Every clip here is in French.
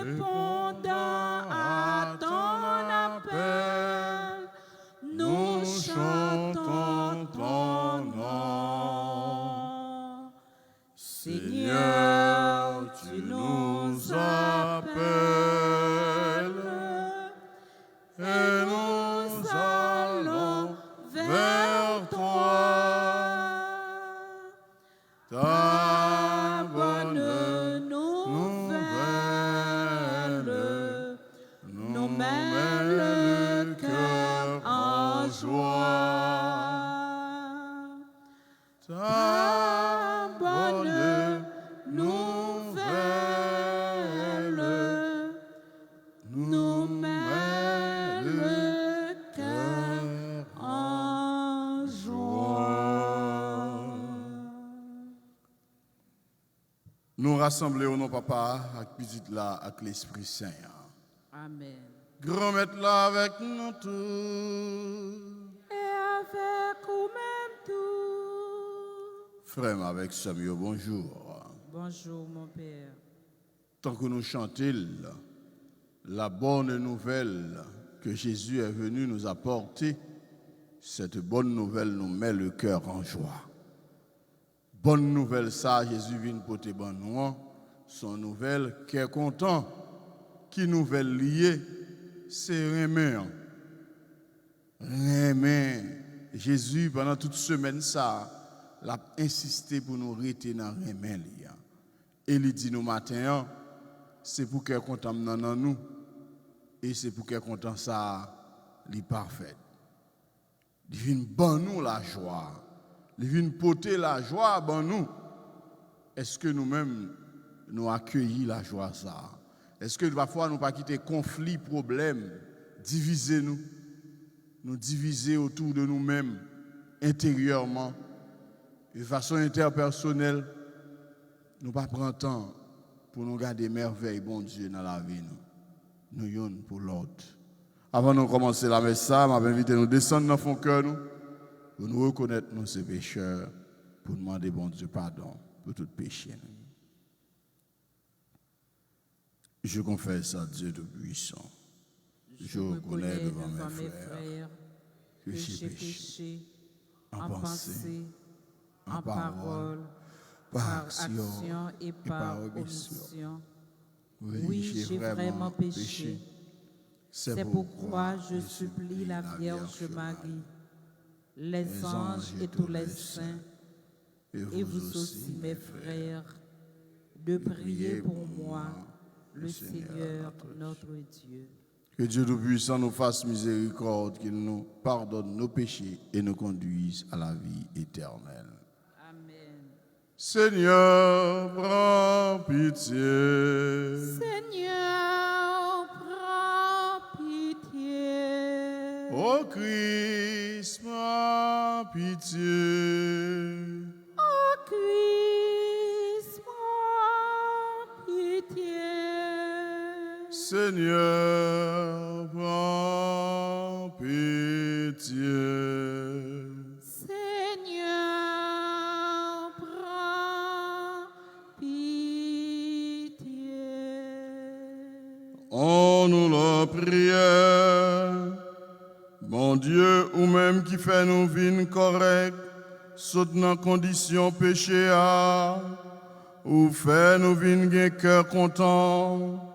répondant à ton appel, nous chantons ton nom. Seigneur, tu nous appelles et nous allons vers toi. Ta bonne nouvelle nous met le cœur en joie. Ta bonne nouvelle nous met le cœur en joie. Nous rassemblons nos papa avec petite là avec l'Esprit Saint. Amen. Grand maître là avec nous tous. Et avec vous-même tout. Frère avec Samuel, bonjour. Bonjour mon Père. Tant que nous chantons la bonne nouvelle que Jésus est venu nous apporter, cette bonne nouvelle nous met le cœur en joie. Bonne nouvelle ça, Jésus vient porter bon nous, son nouvelle qui est content, qui nouvelle liée, c'est Rémin. Rémin. Jésus, pendant toute semaine ça, l'a insisté pour nous rester dans Rémin. Et il dit nous matin, c'est pour qu'elle content dans nous, et c'est pour qu'elle content ça, il parfait. Il vient bon nous la joie. Il vient porter la joie bon nous. Est-ce que nous-mêmes nous accueillons la joie ça? Est-ce que parfois nous pas quitter conflit, problème, diviser nous diviser autour de nous-mêmes intérieurement, de façon interpersonnelle, nous pas prendre temps pour nous garder merveille bon Dieu dans la vie nous yon pour l'autre. Avant de commencer la messe, je m'invite à nous descendre dans mon cœur pour nous reconnaître nos pécheurs, pour demander bon Dieu pardon pour tout péché. Je confesse à Dieu Tout-Puissant. Je reconnais devant mes frères que j'ai péché en pensée, en parole, par action et par omission. Oui, j'ai vraiment péché. C'est pourquoi je supplie la Vierge Marie, les anges et tous les saints, et vous aussi mes frères, de prier pour moi, le Seigneur notre Dieu. Que Dieu Tout-Puissant nous fasse miséricorde, qu'il nous pardonne nos péchés et nous conduise à la vie éternelle. Amen. Seigneur, prends pitié. Seigneur, prends pitié. Ô Christ, prends pitié. Ô Christ, prends pitié. Seigneur, prends pitié. Seigneur, prends pitié. On nous la prière. Bon Dieu, ou même qui fait nous vivre correct, saute dans condition péché à, ou fait nous vivre un cœur content,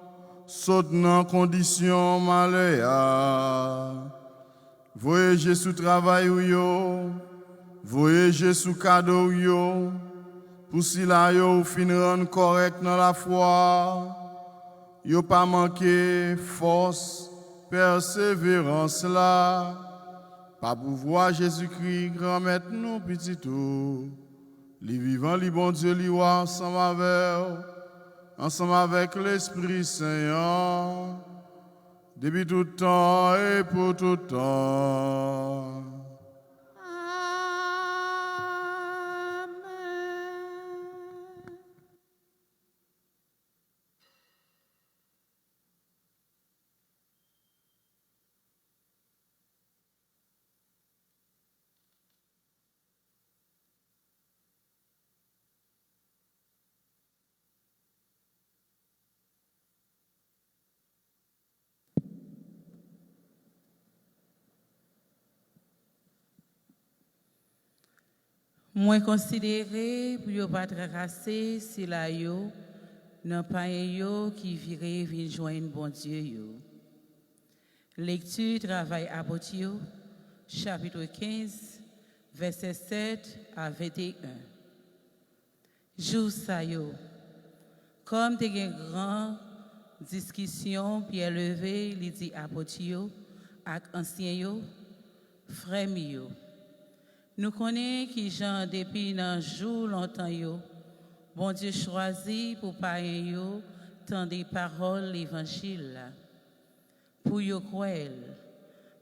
saute dans condition maléa. Voyez sous travail ou yo, voyez sous cadeau ou yo, pour si la yo fin rendre correct dans la foi, yo pas manqué force, persévérance là, pas pouvoir Jésus-Christ, grand maître nous petit tout, les vivants, les bon Dieu, les rois ensemble avec l'Esprit Saint, depuis tout temps et pour tout temps. Moins considéré pour ne pas tracasser si la yo, non pas yo qui virait vin joindre bon Dieu yo. Lecture travail apôtre chapitre 15 verset 7 à 21. Jour ça yo. Comme te gen grand discussion Pierre levé, il dit apôtre yo ak ancien yo, frère yo. Nous connaissons qui Jean depuis un jour longtemps yo, bon Dieu choisi pour parler yo tant des paroles l'évangile pour yo croire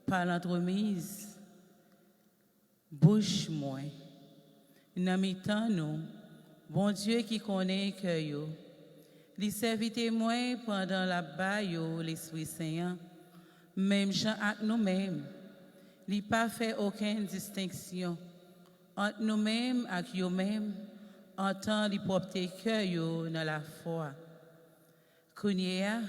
par l'entremise bouche moins. Dans mi-temps nous, bon Dieu qui connaît que yo, li servi témoin pendant la baille l'Esprit Saint, même Jean avec nous-mêmes. Il n'a pas fait aucune distinction entre nous-mêmes et eux-mêmes en tant que porter cœur dans la foi. Kounia,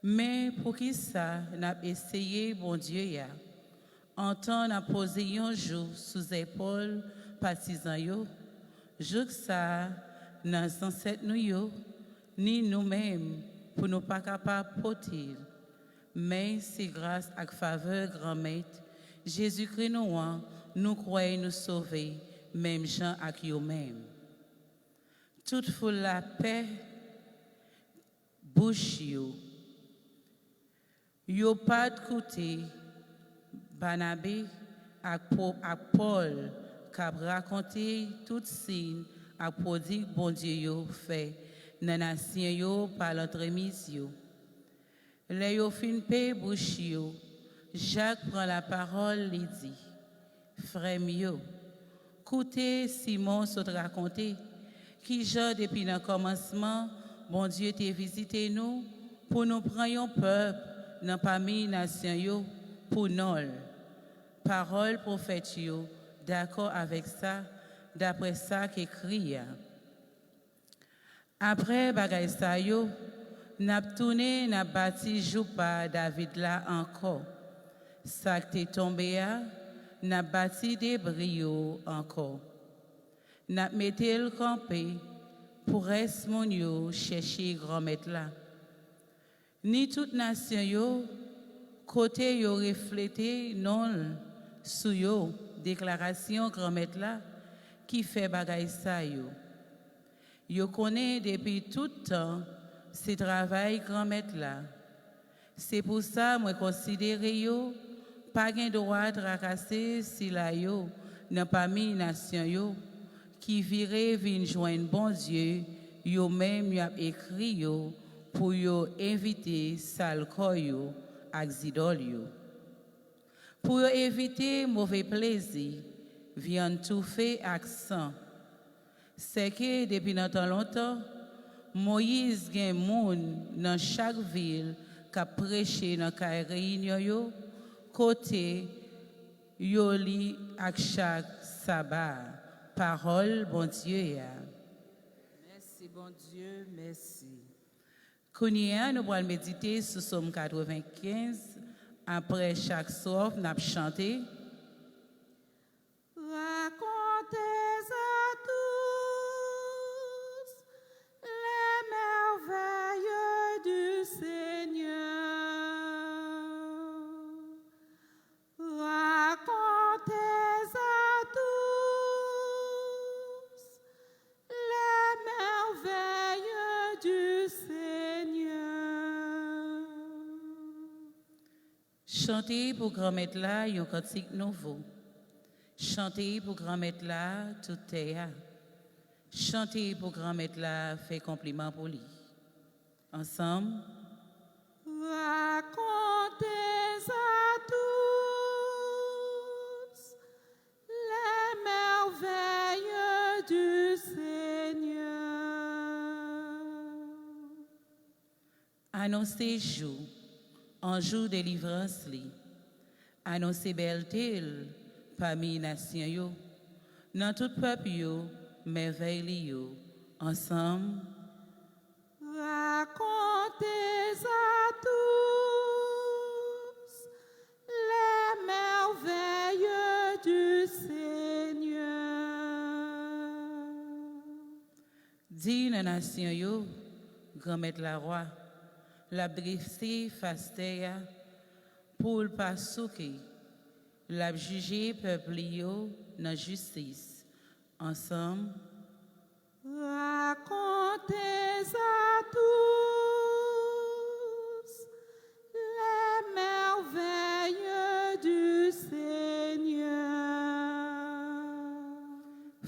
mais pour qui ça, n'a essayé, bon Dieu, ya, en tant n'a posé un jour sous épaule partisans yo, jour ça, dans ancêtres nous ni nous-mêmes, pour nous pas capables de porter. Mais c'est grâce à la faveur grand-maître, Jésus-Christ nous croyons nous sauver, même gens à eux-mêmes. Toutefois la paix, bouche yo pas de côté, Barnabé à Paul, qui a raconté tout signe à prodigue bon Dieu yo fait, dans la nation yo par l'entremise yo. Les yo fin paix bouche yo, Jacques prend la parole et dit, frère mio, écoutez Simon s'est raconté, qui genre depuis le commencement, bon Dieu t'a visité nous, pour nous prendre un peuple dans parmi les nations yo, pour nous. Parole prophète yo, d'accord avec ça, d'après ça qu'écrit. Après bagay sa yo, n'a tourné, n'a bâti Joupa David là encore. Ça qui est tombé, n'a bâti des brio encore. N'a metté le campé pour rester mon yo chercher grand-maître là. Ni toute nation yo, côté yo reflété non sous yo déclaration grand-maître là qui fait bagay sa yo. Yo connaît depuis tout temps ce travail grand-maître là. C'est pour ça moi considère yo pas gain droit de tracasser si la yo n'a pas mis nation yo qui virait vinn joindre bon Dieu yo même y a écrit yo pour yo inviter sale yo ak zidol yo pour yo éviter mauvais plaisir viande tout fait ak sang. C'est que depuis longtemps Moïse gen moun dans chaque ville qui a prêché dans la réunion yo côté yo li ak chaque sabbat parole bon Dieu ya. Merci bon Dieu, merci. Kounia nous allons méditer sur Somme 95 après chaque strophe n'a chanté. Racontez à tous les merveilles du Seigneur. Racontez à tous les merveilles du Seigneur. Chantez pour grand-maître là un cantique nouveau. Chantez pour grand-maître là tout est. Chantez pour grand-maître là fait compliment pour lui. Ensemble. Racontez à tous les merveilles du Seigneur. Annoncez jour, en jour de délivrance li. Annoncez belleté parmi les nations yo. Dans tout peuple yo, merveille li yo. Ensemble. Racontez à tous les merveilles du Seigneur. Dis une nation yo, grand-maître la roi, la dressé faste pour le pas souke, la juger peuple yo dans justice. Ensemble, Racontez à tous les merveilles du Seigneur.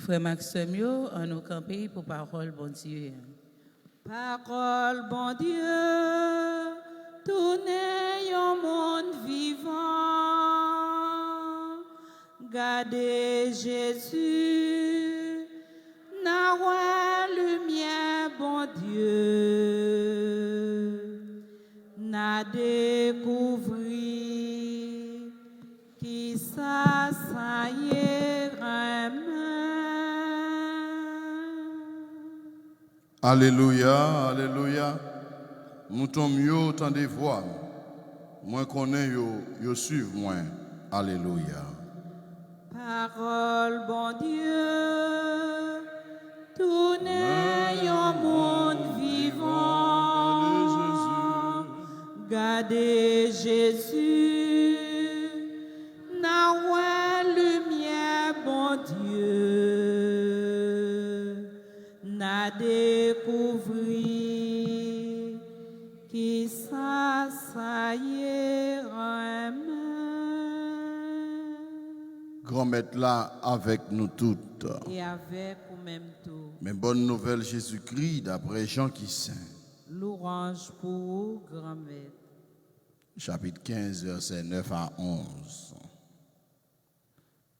frère Maxime yo, en nous camper pour parole bon Dieu. Parole, bon Dieu, tournez au monde vivant. Gardez Jésus, n'a lumière, bon Dieu, n'a découvri qui ça y est vraiment. Alléluia, alléluia. Nous tombons yo tant des voix. Moi connais yo suivre moi. Alléluia. Parole, bon Dieu, tournez au monde vivant. Gardez Jésus, n'a lumière, bon Dieu, n'a découvri qui ça y est vraiment. Grand-maître là avec nous toutes. Et avec ou même tout. Mais bonne nouvelle Jésus-Christ d'après Jean qui saint. Louange pour vous, grand-maître. Chapitre 15, versets 9 à 11.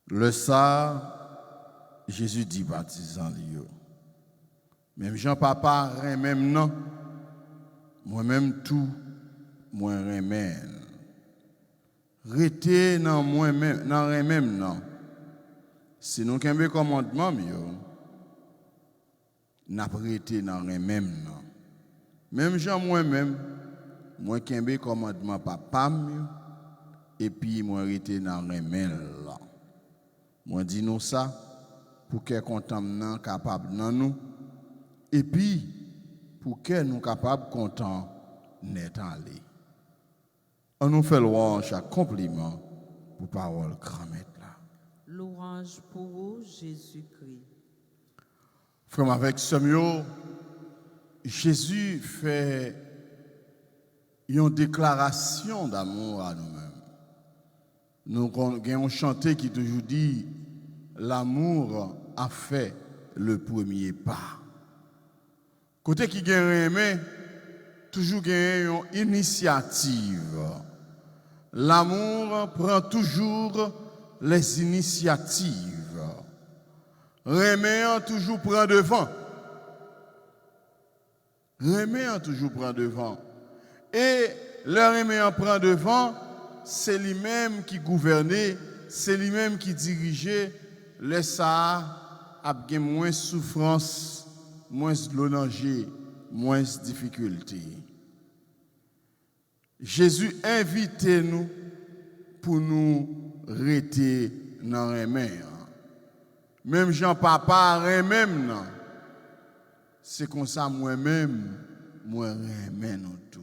Le ça, Jésus dit baptisant Dieu. Même Jean-Papa, même non. Moi-même tout, moi remène. Rete dans moi-même, dans remène non. Si nous avons un commandement, nous avons rete dans remène non. Même Jean moi-même, moi qui ai un commandement papa, et puis moi rete dans remène là. Moi dis nous ça pour que content capable dans nous. Et puis, pour que nous capables content net aller. On nous fait louange à compliment pour parole grand-maître là. Louange pour vous, Jésus-Christ. Frère, avec Samuel, Jésus fait une déclaration d'amour à nous-mêmes. Nous avons chanté qui toujours dit l'amour a fait le premier pas. Côté qui gagne toujours gagne une initiative. L'amour prend toujours les initiatives. Reméant toujours prend devant. Reméant toujours prend devant. Et le reméant prend devant, c'est lui-même qui gouvernait, c'est lui-même qui dirigeait. Le ça a moins de souffrance, moins de danger, moins de difficultés. Jésus invite nous pour nous rester dans les mains. Même Jean-Papa, même non. C'est comme ça moi-même, moi remets nous tout.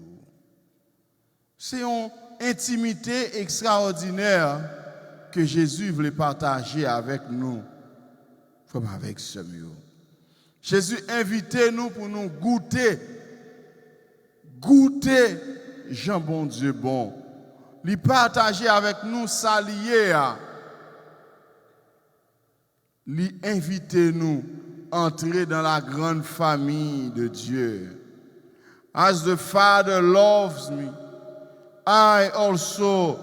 C'est une intimité extraordinaire que Jésus voulait partager avec nous, comme avec Samuel. Jésus invitait nous pour nous goûter Jean bon Dieu bon. Il partager avec nous sa lié. Il invitait nous à entrer dans la grande famille de Dieu. As the Father loves me, I also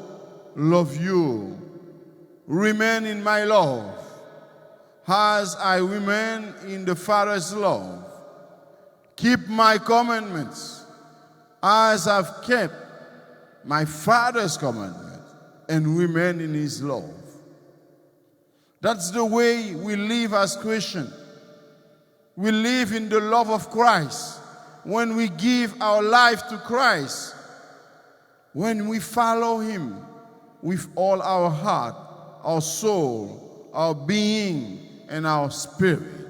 love you. Remain in my love, as I remain in the Father's love. Keep my commandments, as I've kept my Father's commandments, and remain in His love. That's the way we live as Christians. We live in the love of Christ. When we give our life to Christ, when we follow Him with all our heart, our soul, our being, and our spirit.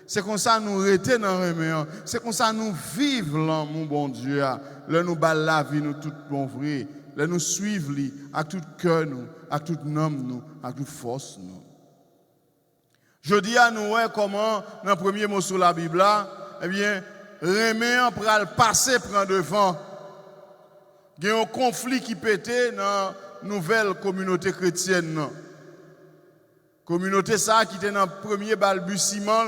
C'est comme ça nous rester dans reméant. C'est comme ça nous vivre là, mon bon Dieu. Là nous bal la vie nous tout bon vrai. Là nous suivre lui avec tout cœur nous, avec toute âme nous, avec toute force nous. Je dis à nous comment dans le premier mot sur la Bible là, eh bien reméant pral passer prend devant. Il y a un conflit qui pétait dans la nouvelle communauté chrétienne. Communauté ça qui était dans le premier balbutiement.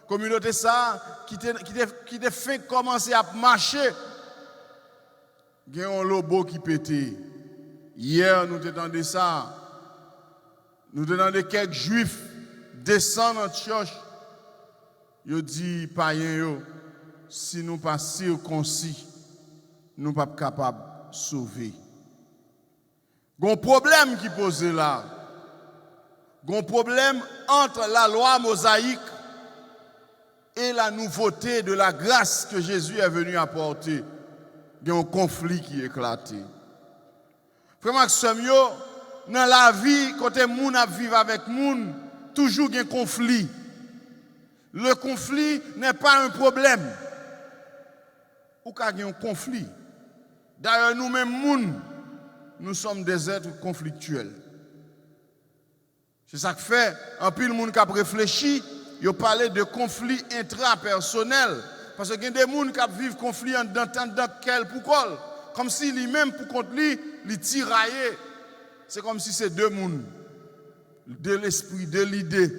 Communauté ça qui était fait commencer à marcher. Il y a un lobo qui pétait. Hier, nous entendions ça. Nous entendions quelques juifs descendre dans la church. Ils disent, païens, si nous ne sommes pas circoncis, nous ne sommes pas capables de sauver. Il y a un problème qui pose là. Il y a un problème entre la loi mosaïque et la nouveauté de la grâce que Jésus est venu apporter. Il y a un conflit qui est éclaté. Frère Maxime, dans la vie, quand les gens vivent avec les gens, toujours il y a un conflit. Le conflit n'est pas un problème. Ou qu'il y a un conflit. D'ailleurs, nous-mêmes, nous sommes des êtres conflictuels. C'est ça que fait, un peu le monde qui a réfléchi, il a parlé de conflits intrapersonnels. Parce que il y a des gens qui vivent conflit dans quel pourquoi. Comme si lui-même, pour contre lui, il tiraillait. C'est comme si c'est deux mondes. De l'esprit, de l'idée.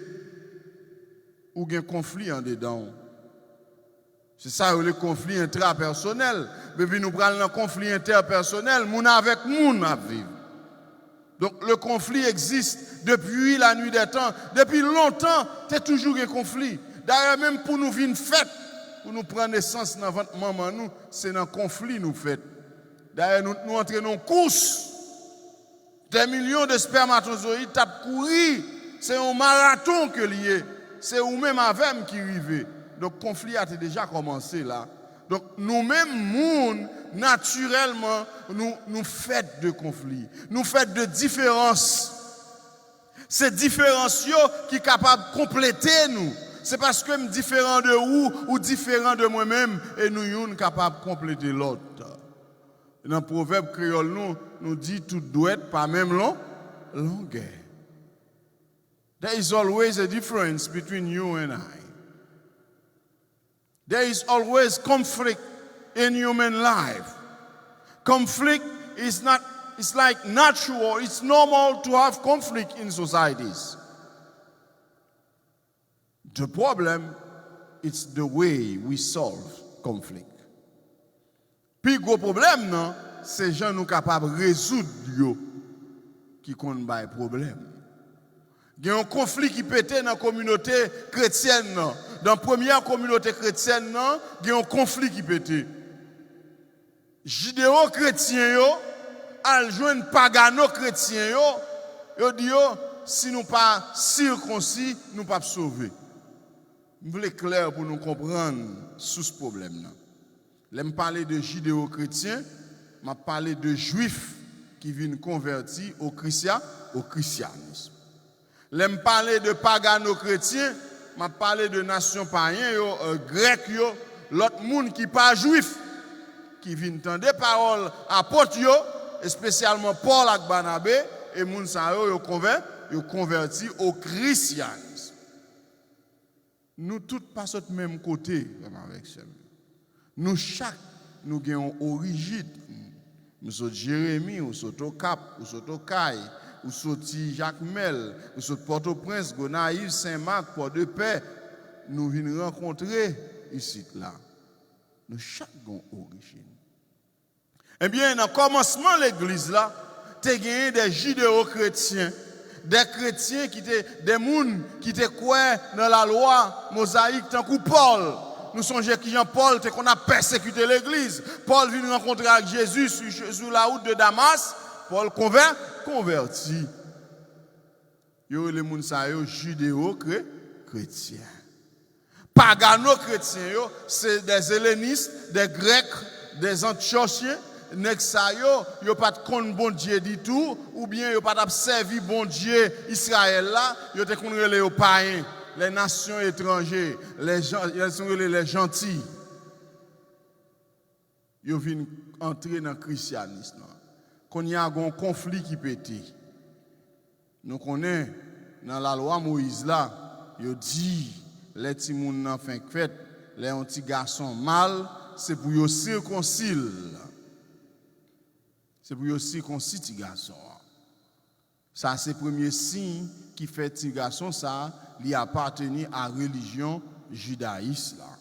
Ou il y a un conflit en dedans. C'est ça le conflit intrapersonnel. Mais puis nous prenons un conflit interpersonnel, moun avec moun à vivre. Donc le conflit existe depuis la nuit des temps. Depuis longtemps, c'est toujours un conflit. D'ailleurs, même pour nous vivre une fête, pour nous prendre naissance dans votre maman, nous, c'est un conflit nous fait. D'ailleurs, nous entraînons en course. Des millions de spermatozoïdes tapent courir. C'est un marathon que lié. C'est vous-même avec qui arrivez. Donc, le conflit a déjà commencé là. Donc, nous-mêmes, moun, naturellement, nous faisons de conflits. Nous faisons de différences. Ces différences qui sont capables de compléter nous. C'est parce que je suis différent de vous ou différent de moi-même et nous sommes capables de compléter l'autre. Dans le proverbe créole, nous dit tout doit être pas même longueur. There is always a difference between you and I. There is always conflict in human life. Conflict is not, it's like natural, it's normal to have conflict in societies. The problem is the way we solve conflict. Puis gros problème non, c'est gens nous capables de résoudre yo qui compte pas problème. Il y a un conflit qui pétait dans la communauté chrétienne. Dans la première communauté chrétienne, il y a un conflit qui pétait. Judéo-chrétiens, ils joignent pagano-chrétiens, ils disent si nous ne sommes pas circoncis, nous ne sommes pas sauvés. Je voulais clair pour nous comprendre sous ce problème. Je parler de judéo-chrétiens, je parler de juifs qui viennent convertir au christianisme. Je parler de pagano-chrétiens, je parler de nations païennes, grecs, l'autre monde qui n'est pas juif, qui viennent entendre des paroles apôtres, et spécialement Paul et Barnabé, et les gens qui convertis au christianisme. Nous tous passons de même côté avec ça. Nous chaque nous avons origine. Nous sommes Jérémie, nous sommes Cap, nous sommes Caille, nous sommes Jacques Mel, nous sommes Port-au-Prince, Gonaïves, Saint-Marc, Port-de-Paix. Nous venons rencontrer ici là. Nous chaque avons origine. Eh bien, dans le commencement de l'église là, tu as gagné des judéo-chrétiens. Des chrétiens qui étaient des gens qui étaient quoi dans la loi mosaïque, tant que Paul. Nous songeons que Jean-Paul, qu'on a persécuté l'église. Paul vient rencontrer avec Jésus sur la route de Damas. Paul converti. Yo les gens judéo-chrétiens. Pagano-chrétiens, c'est des hellénistes, des grecs, des antiochiens. Nexayo, yo pas de compte bon Dieu du tout, ou bien yo pas servi bon Dieu Israël là, yo te connaît les païens. les nations étrangères, les gens, les gentils, ils viennent entrer dans le christianisme. Quand il y a un conflit qui pète, nous connaissons dans la loi Moïse là, il dit les petits moun nan fin fête, les petits garçons mâles, c'est pour yo circoncire. C'est pour yo circoncire les garçons. Ça c'est le premier signe qui fait petit garçon ça, il appartenir à la religion judaïste là.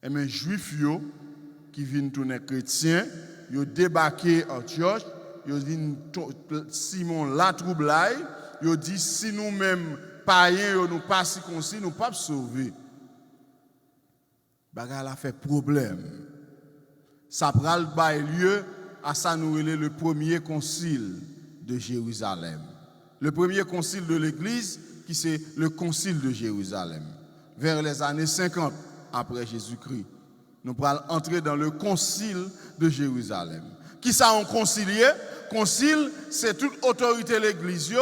Et mes juifs yo qui viennent tourner chrétiens, yo débarqué en Antioche, yo viennent Simon la troublai, yo dit si nous-mêmes païens yo nous pas circoncis, nous pas sauver. Bagarre a fait problème. Ça pral bail lieu à ça nous relait le premier concile de Jérusalem. Le premier concile de l'Église, qui c'est le concile de Jérusalem, vers les années 50 après Jésus-Christ. Nous allons entrer dans le concile de Jérusalem. Qui ça on concilié? Concile, c'est toute autorité de l'Église,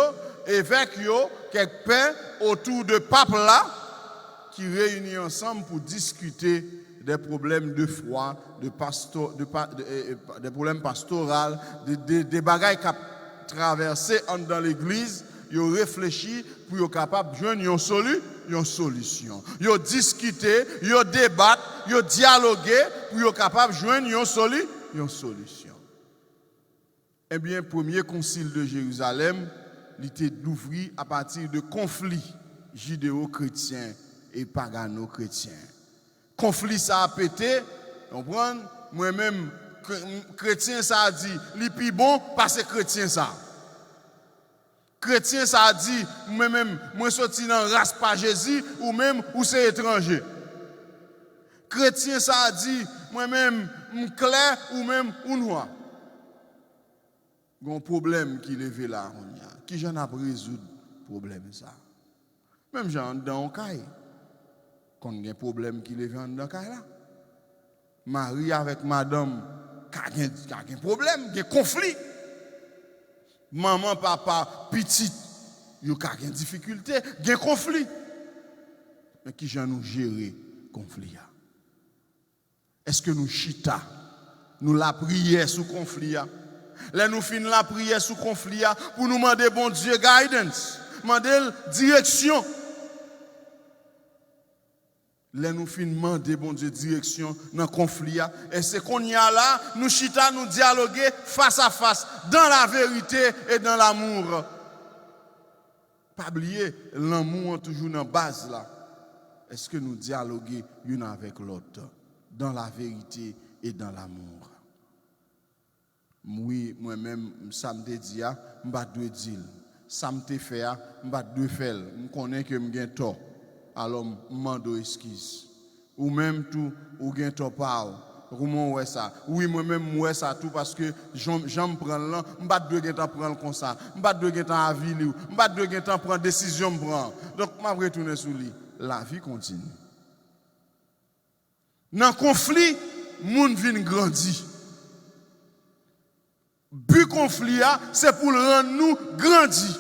évêque, quelques pères autour de pape là, qui réunissent ensemble pour discuter des problèmes de foi, des problèmes pastoraux, des bagailles qui traversé dans l'église, ils réfléchissent pour être capable de joindre une solution. Ils discutent, ils débattent, ils dialoguent pour être capable de joindre une solution. Eh bien, le premier concile de Jérusalem, il était ouvert à partir de conflits judéo-chrétiens et pagano-chrétiens. Conflit ça a pété, comprendre? Moi-même, chrétien ça a dit, li pi bon parce que chrétien ça. Chrétien ça a dit, moi-même, moi sorti dans race pas Jésus ou même ou c'est étranger. Chrétien ça a dit, moi-même, clair ou même ou noir. Il y a un problème qui levé là, qui j'en a résoudre problème ça. Même j'en dans un cas, quand il y a un problème qui levé dans cas là. Marie avec madame, il y a un problème, il y a un conflit. Maman, papa, petit, il y a une difficulté, il y a un conflit. Mais qui j'en nous gérer le conflit? Est-ce que nous chita, nous la prière sous conflit? Là, nous finissons la prière sous conflit pour nous demander, bon Dieu, guidance, demander direction. Là, nous finissons demander, bon Dieu, direction dans le conflit. Et c'est qu'on y a là, nous chita, nous dialoguer face à face, dans la vérité et dans l'amour. Pas oublier, l'amour est toujours dans la base là. Est-ce que nous dialoguons l'une avec l'autre, dans la vérité et dans l'amour? Oui, moi-même, ça me dit, je ne vais pas dire. Ça me fait, je ne vais pas faire. Je connais que je suis tort. Alors, je demande excuse. Ou même tout, ou je suis tort. Comment ouais ça? Oui, moi-même, moi ça tout parce que j'en prends là, je ne vais pas prendre comme ça. Je ne vais pas avis, je ne vais pas prendre décision. Donc, je vais retourner sur lui. La vie continue. Dans le conflit, le monde vient grandir. But conflit, c'est pour rendre nous grandir.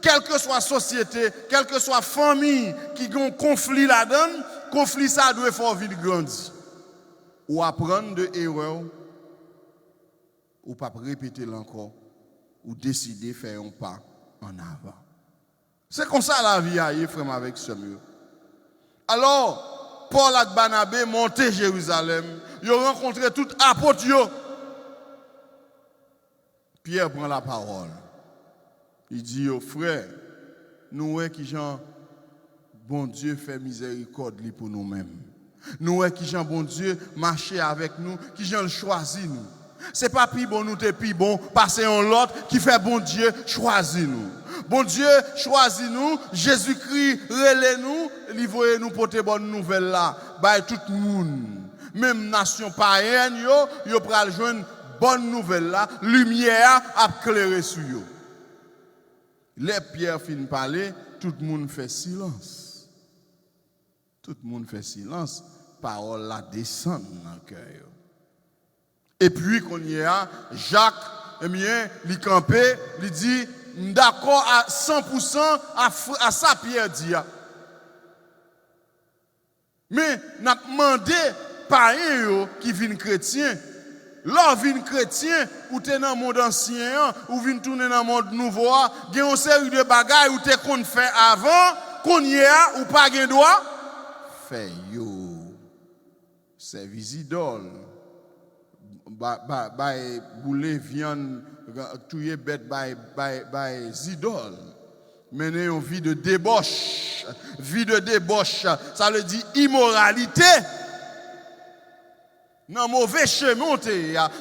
Quelle que soit la société, quelle que soit la famille qui a un conflit là-dedans, conflit ça doit faire vite grandir. Ou apprendre de erreurs, ou pas répéter encore, ou décider de faire un pas en avant. C'est comme ça la vie a frère avec ce mieux. Alors, Paul et Barnabé montaient Jérusalem, ils ont rencontré tout apôtre. Pierre prend la parole. Il dit aux frères, nous voyons qui Jean, bon Dieu fait miséricorde pour nous-mêmes. Nous voyons qui Jean, bon Dieu marcher avec nous, qui Jean choisit nous. Ce n'est pas plus bon nous, t'es plus bon, parce qu'on l'autre qui fait bon Dieu choisit nous. Bon Dieu choisit nous, Jésus-Christ relève nous, il voit nous porter bonne nouvelle là, by tout le monde. Même nation païenne, yo pral joindre bonne nouvelle là, lumière a éclairé sur eux. Les pierres finissent parler, tout le monde fait silence. Tout le monde fait silence, parole la descend dans le cœur. Et puis, quand il y a Jacques, eh bien, il campé, il dit, d'accord à 100% à ça Pierre dit. Mais n'a demandé pas un qui vient chrétien. L'or vient chrétien ou t'es dans le monde ancien ou vient tourner dans le monde nouveau, il y a une série de bagages ou t'es qu'on fait avant, qu'on y a ou pas gen droit. Fait yo. C'est visidol. Bay boule viande touye bête bay zidol. Mener une vie de débauche. Vie de débauche, ça veut dire immoralité. Dans mauvais chemin,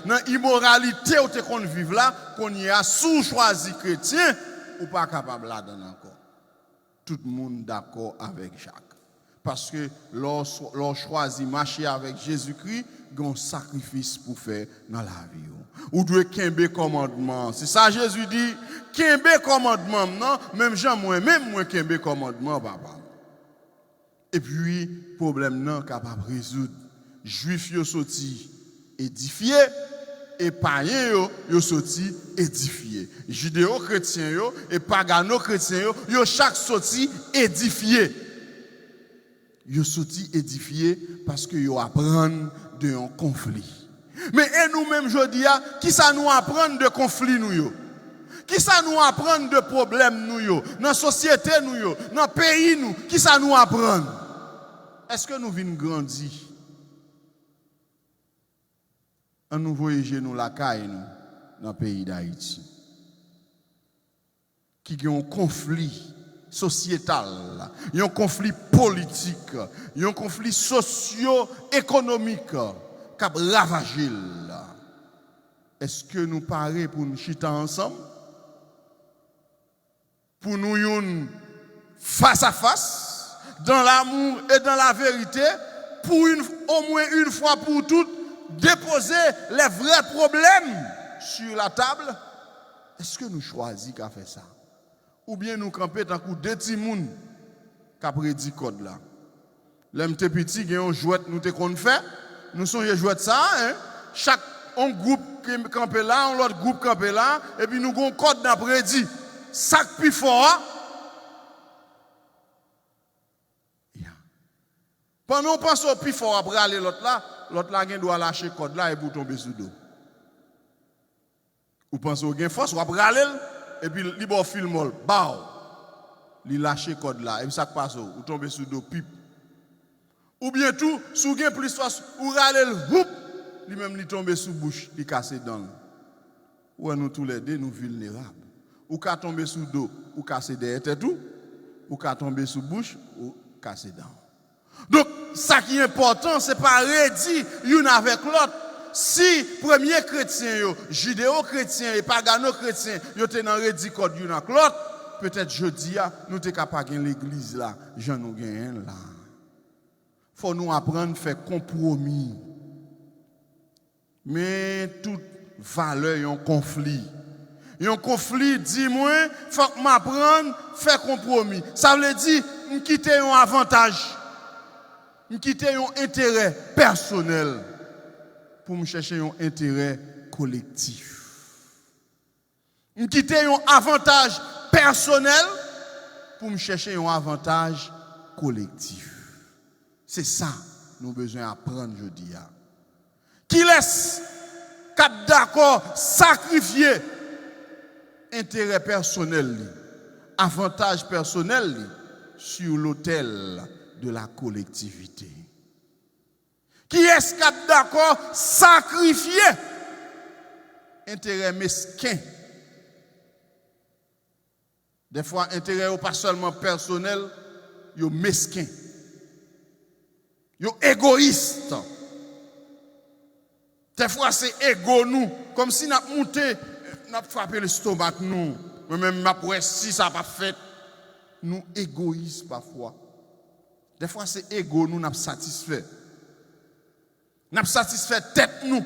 dans immoralité où tu qu'on vivre là, qu'on y a sous choisi chrétien ou pas capable là dedans encore. Tout le monde d'accord avec Jacques. Parce que l'on choisit marcher avec Jésus-Christ, il y a un sacrifice pour faire dans la vie. Ou doit kembe commandement. C'est ça Jésus dit, kembe commandement non, même Jean même moi kembe commandement papa. Et puis problème non capable résoudre. Juifs yo sorti édifié et païens yo sorti édifié. Judéo-chrétiens yo et pagano-chrétiens yo chaque sorti édifié. Yo sorti édifié parce que yo apprennent de un conflit. Mais et nous-mêmes jodi a, qui ça nous apprendre de conflit nous yo? Qui ça nous apprendre de problèmes nous yo? Dans société nous yo, dans pays nous, qui ça nous apprendre? Est-ce que nous venons grandir? On nous voyager nous la caille nous dans le pays d'Haïti. Qui a un conflit sociétal, un conflit politique, un conflit socio-économique qui a ravagé. Est-ce que nous parlons pour nous chiter ensemble? Pour nous y face à face, dans l'amour et dans la vérité, pour au moins une fois pour toutes, déposer les vrais problèmes sur la table? Est-ce que nous choisissons qu'à faire ça? Ou bien nous camper tant que deux petits moun qui a prédit code là. L'homme te petit, il y a un jouet nous te qu'on fait. Nous sommes jouet ça, hein? Chaque un groupe qui campe là, un autre groupe campe là, et puis nous avons un code n'a prédit. Sac plus fort. Pendant qu'on pense au plus fort après aller l'autre là doit lâcher code là et pour tomber sous dos. Ou pensez au gain force, ou après aller et puis il va filmer, bao, il lâche code là et puis ça passe ou tomber sous dos pipe. Ou bien tout, sous gain plus force, ou râler houp, lui même il tombe sous bouche, il casse dans. Ou nous tous les deux nous vulnérables. Ou ka tomber sous dos, ou casser derrière tout, ou ka tomber sous bouche, ou casser dans. Donc, ça qui est important, c'est pas redire l'une avec l'autre. Si premier chrétien, judéo-chrétien et pagano-chrétien, ils étaient dans redit code l'une avec l'autre, peut-être jeudi, nous sommes capables de l'église là, j'en nous gagne là. Faut nous apprendre à faire compromis. Mais toute valeur est un conflit. Il y a un conflit, dis-moi, il faut que je m'apprenne à faire compromis. Ça veut dire, je quitte un avantage. Je quitte un intérêt personnel pour me chercher un intérêt collectif. Je quitte un avantage personnel pour me chercher un avantage collectif. C'est ça que nous avons besoin d'apprendre aujourd'hui. Qui laisse cap d'accord sacrifier intérêt personnel, avantage personnel sur l'autel de la collectivité. Qui est-ce qui est d'accord sacrifier intérêt mesquin? Des fois, intérêt pas seulement personnel, yo mesquin. Yo égoïste. Des fois, c'est égo nous, comme si nous avons monté, nous avons frappé l'estomac nous. Même si ça n'a pas fait, nous égoïstes parfois. Des fois, c'est égo nous n'avons satisfait. Nous avons satisfait tête nous.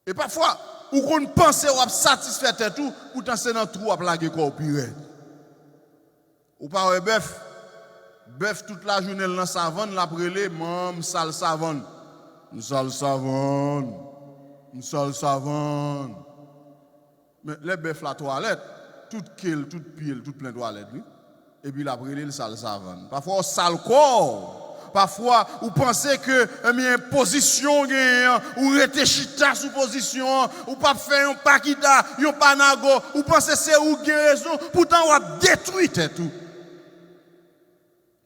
Et parfois, ou qu'on pense ou satisfait tête tout, pourtant c'est dans trou à plaguer quoi au pire. Ou pas un bœuf. Bœuf toute la journée dans la savane, la brûlé, mam, sale savane. Une sale savane. Une sale savane. Mais les bœufs la toilette, tout kill, tout pile, tout plein de toilettes, et puis la brûler le sale savane. Parfois, on sale corps. Parfois, vous pensez que une position, ou rete chita sous position, ou pas faire un pakida, un panago, ou pensez c'est ou gain raison, pourtant on a détruit tout.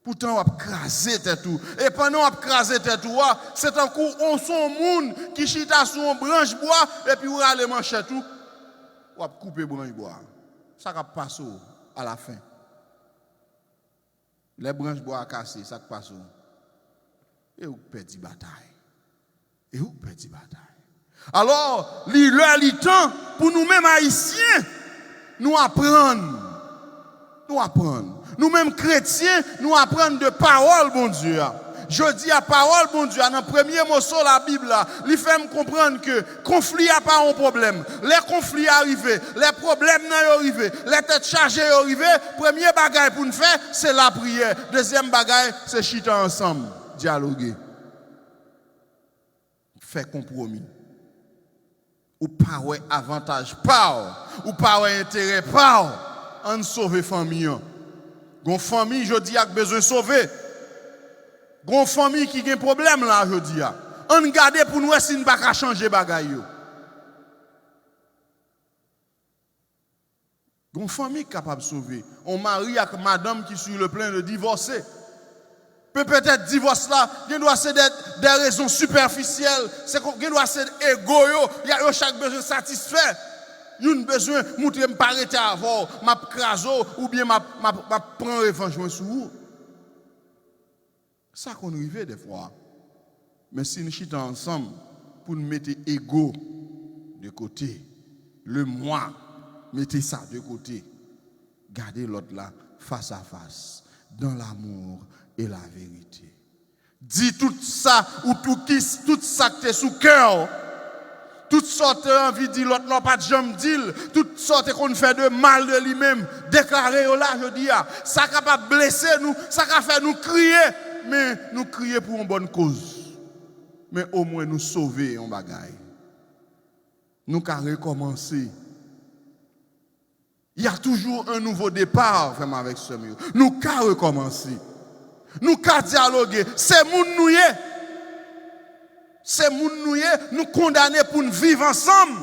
Pourtant, on a crasé tout. Et pendant qu'on a crasé tout, c'est un coup, on son monde qui chita sur une branche bois, et puis on a les manches tout. On a coupé branche bois. Ça va passer à la fin. Les branches bois cassées, ça passe. Et vous perdez bataille. Et vous perdez bataille. Alors, il temps pour nous-mêmes haïtiens, nous apprendre. Nous apprendre. Nous-mêmes chrétiens, nous apprendre de parole, bon Dieu. Je dis à parole, bon Dieu, dans le premier mot sur la Bible, il fait me comprendre que conflit n'a pas un problème. Les conflits arrivent, les problèmes arrivent, les têtes chargées arrivent. Premier bagage pour nous faire, c'est la prière. Deuxième bagage, c'est chiter ensemble, dialoguer. Faire compromis. Ou pas ouais avantage, pas. Ou pas ouais intérêt, pas. On sauve famille. Gon famille, je dis, a besoin de sauver. Gon famille qui a un problème là, je dis. On garde pour nous si nous ne pouvons pas changer bagay yo. Gon famille capable de sauver. On marie avec madame qui est sur le plan de divorcer. Peut-être divorce là, il doit ser des raisons superficielles, c'est qu'il doit ser égo yo, il y a chaque besoin satisfait. Il y a besoin de montrer me paraître avant, m'a craso ou bien m'a prend revanche sur vous. Ça qu'on arrive des fois. Mais si nous chitons ensemble pour nous mettre égo de côté, le moi, mettez ça de côté. Gardez l'autre là face à face, dans l'amour et la vérité. Dis tout ça ou tout ça que tu es sous cœur. Toutes sortes envie de dire l'autre n'a pas de jambe dire, toutes sortes qu'on fait de mal de lui-même, déclarer là je dis ça capable blesser nous, ça capable faire nous crier, mais nous crier pour une bonne cause. Mais au moins nous sauver en bagaille. Nous qu'à recommencer. Il y a toujours un nouveau départ vraiment avec ce mieux. Nous qu'à recommencer. Nous qu'à dialoguer, c'est moun nouye. C'est moun nouye, nous condamner pour nous vivre ensemble.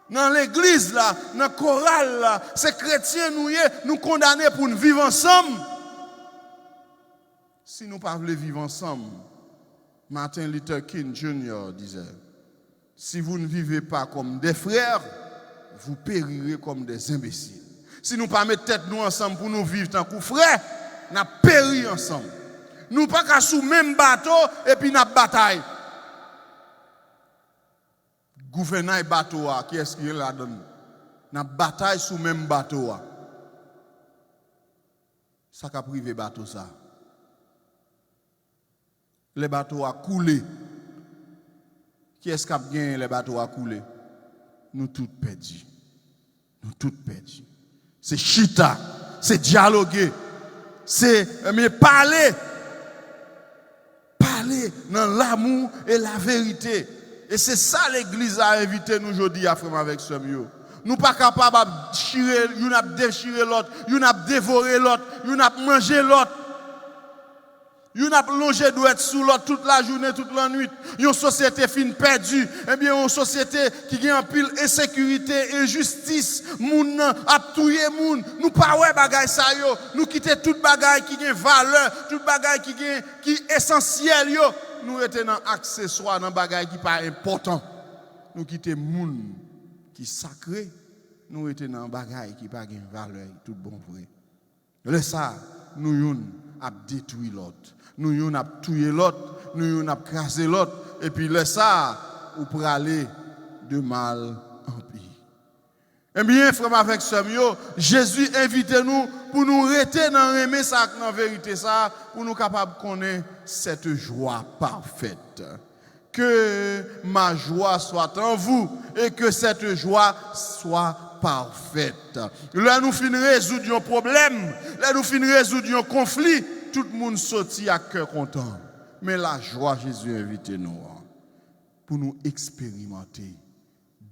Dans l'église là, dans le choral là, c'est chrétiens nouye, nous condamner pour nous vivre ensemble. Si nous ne pouvons pas vivre ensemble, Martin Luther King Jr. disait, si vous ne vivez pas comme des frères, vous périrez comme des imbéciles. Si nous ne pas mettre tête nous ensemble pour nous vivre tant que frères, nous périr ensemble. Nous pas qu'à sous même bateau et puis nous bataille. Gouvernail bateau qui est-ce qui est là-dedans? Nous bataille sous même bateau. Ça qu'a privé bateau ça. Les bateaux a coulé. Qui est-ce qui a gagné les bateaux à couler? Nous tous perdus. Nous tous perdus. C'est chita, c'est dialoguer, c'est parler. Parler dans l'amour et la vérité. Et c'est ça l'église a invité nous aujourd'hui à faire avec ce mieux. Nous ne sommes pas capables de chirer, nous avons déchiré l'autre, nous avons dévoré l'autre, nous avons mangé l'autre. Nous avons longé d'être sous l'autre toute la journée, toute la nuit. Une société fin perdue. Eh bien, une société qui a un pile insécurité, injustice, moun a tué moun. Nous pas ouais bagay ça yo. Nous quitter toute bagay qui a valeur, toute bagay qui est essentiel yo. Nous étions dans accessoire, dans bagay qui pas important. Nous quitter moun qui sacré. Nous étions dans bagay qui pas de valeur, tout bon vrai. Le ça, nous yon a détruit l'autre. Nous yon a tué l'autre, nous yon a crasé l'autre, et puis le ça, ou pour aller de mal en pire. Eh bien, frère, avec ce mieux, Jésus invite nous pour nous rester dans aimer ça, dans la vérité ça, pour nous capables de connaître cette joie parfaite. Que ma joie soit en vous et que cette joie soit parfaite. Là, nous finissons résoudre un problème, là, nous finissons résoudre un conflit. Tout le monde sortit à cœur content. Mais la joie, Jésus invite nous pour nous expérimenter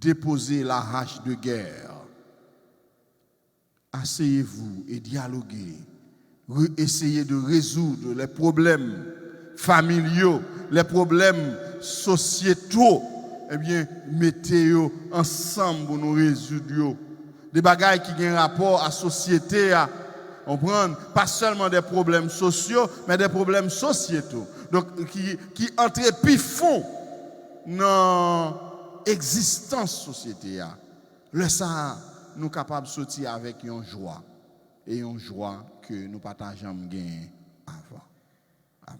déposer la hache de guerre. Asseyez-vous et dialoguez. Essayez de résoudre les problèmes familiaux, les problèmes sociétaux. Eh bien, mettez-les ensemble pour nous résoudre. Des bagailles qui ont un rapport à la société, on prend pas seulement des problèmes sociaux, mais des problèmes sociétaux. Donc, qui entrent plus fond dans l'existence société. Le ça, nous sommes capables de sortir avec une joie. Et une joie que nous partageons bien avant. Amen.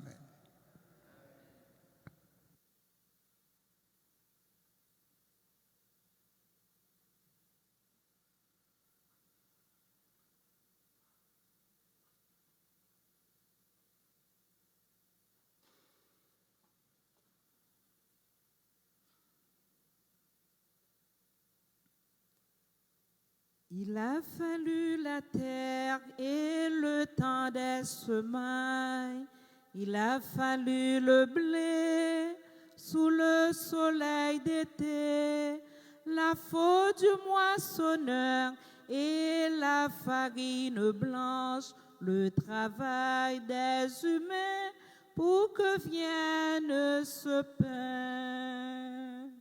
Il a fallu la terre et le temps des semailles. Il a fallu le blé sous le soleil d'été, la faute du moissonneur et la farine blanche, le travail des humains pour que vienne ce pain.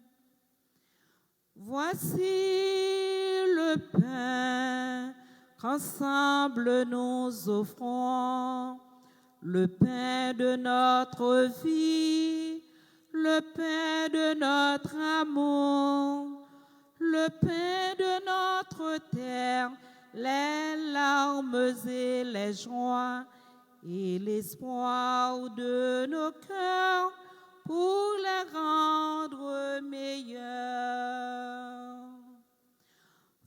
Voici le pain qu'ensemble nous offrons, le pain de notre vie, le pain de notre amour, le pain de notre terre, les larmes et les joies et l'espoir de nos cœurs pour les rendre meilleurs.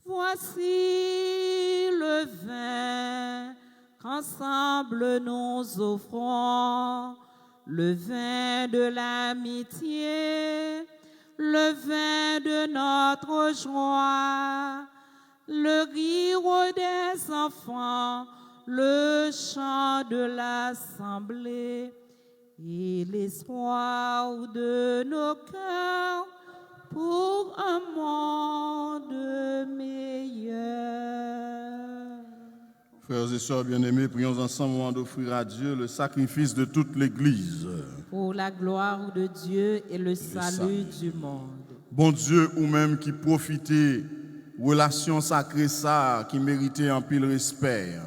Voici le vin qu'ensemble nous offrons, le vin de l'amitié, le vin de notre joie, le rire des enfants, le chant de l'assemblée et l'espoir de nos cœurs pour un monde meilleur. Frères et sœurs bien-aimés, prions ensemble au moment d'offrir à Dieu le sacrifice de toute l'Église. Pour la gloire de Dieu et le salut du monde. Bon Dieu, ou même qui profitez, relation sacrée ça, qui méritait un pile respect,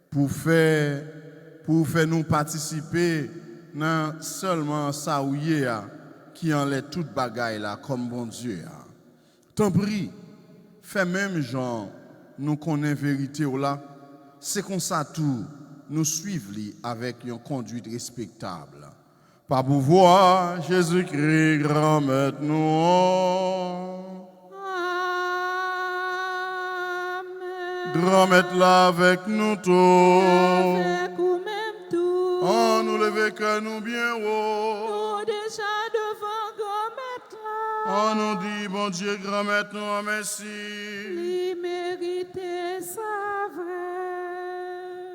pour faire nous participer non seulement ça ou qui en l'est toute bagaille là comme bon Dieu. T'en prie, fais même genre nous connaît vérité ou là, c'est comme ça tout nous suivre avec une conduite respectable. Par pouvoir Jésus-Christ grand maître nous. Amen. Grand maître là avec nous tous. Avec ou même tout. Oh, nous lever que nous bien haut. Nous déjà devant grand maître là. Oh, nous dit, bon Dieu, grand maître, nous merci. Lui mériter ça vrai.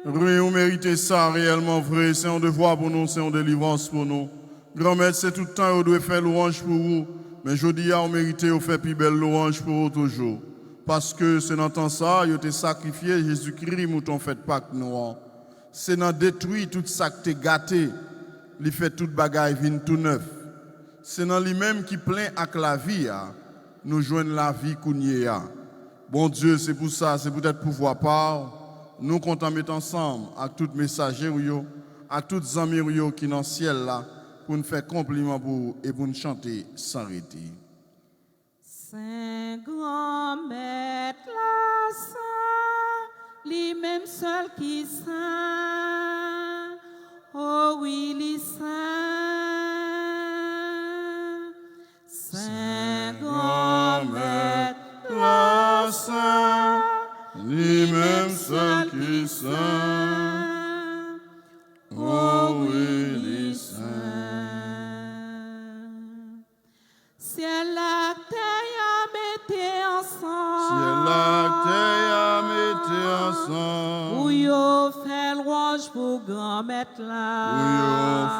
Oui, vous méritez ça réellement vrai. C'est un devoir pour nous, c'est une délivrance pour nous. Grand maître, c'est tout le temps, vous devez faire louange pour vous. Mais je dis, vous méritez, vous faire plus belle louange pour vous toujours. Parce que c'est dans temps ça, vous avez sacrifié Jésus-Christ, mouton fait Pâques nous. C'est dans détruire tout ça que tu gâté. Il fait toute bagaille, vient tout neuf. C'est dans lui-même qui plein avec la vie. Nous joignons la vie qu'on y a. Bon Dieu, c'est pour ça, c'est peut-être pouvoir part. Nous comptons mettre ensemble avec tous les messagers, avec tous les amis qui sont dans le ciel là, pour nous faire compliment pour vous et pour nous chanter sans arrêter. Saint grand maître la saint, lui-même seul qui saint, oh oui, lui saint. Saint grand maître la saint, lui-même seul qui saint, oh oui, lui saint. Ciel la terre mettez ensemble. Ciel la terre mettez ensemble. Où yo fait louange pour grand maître là. Où yo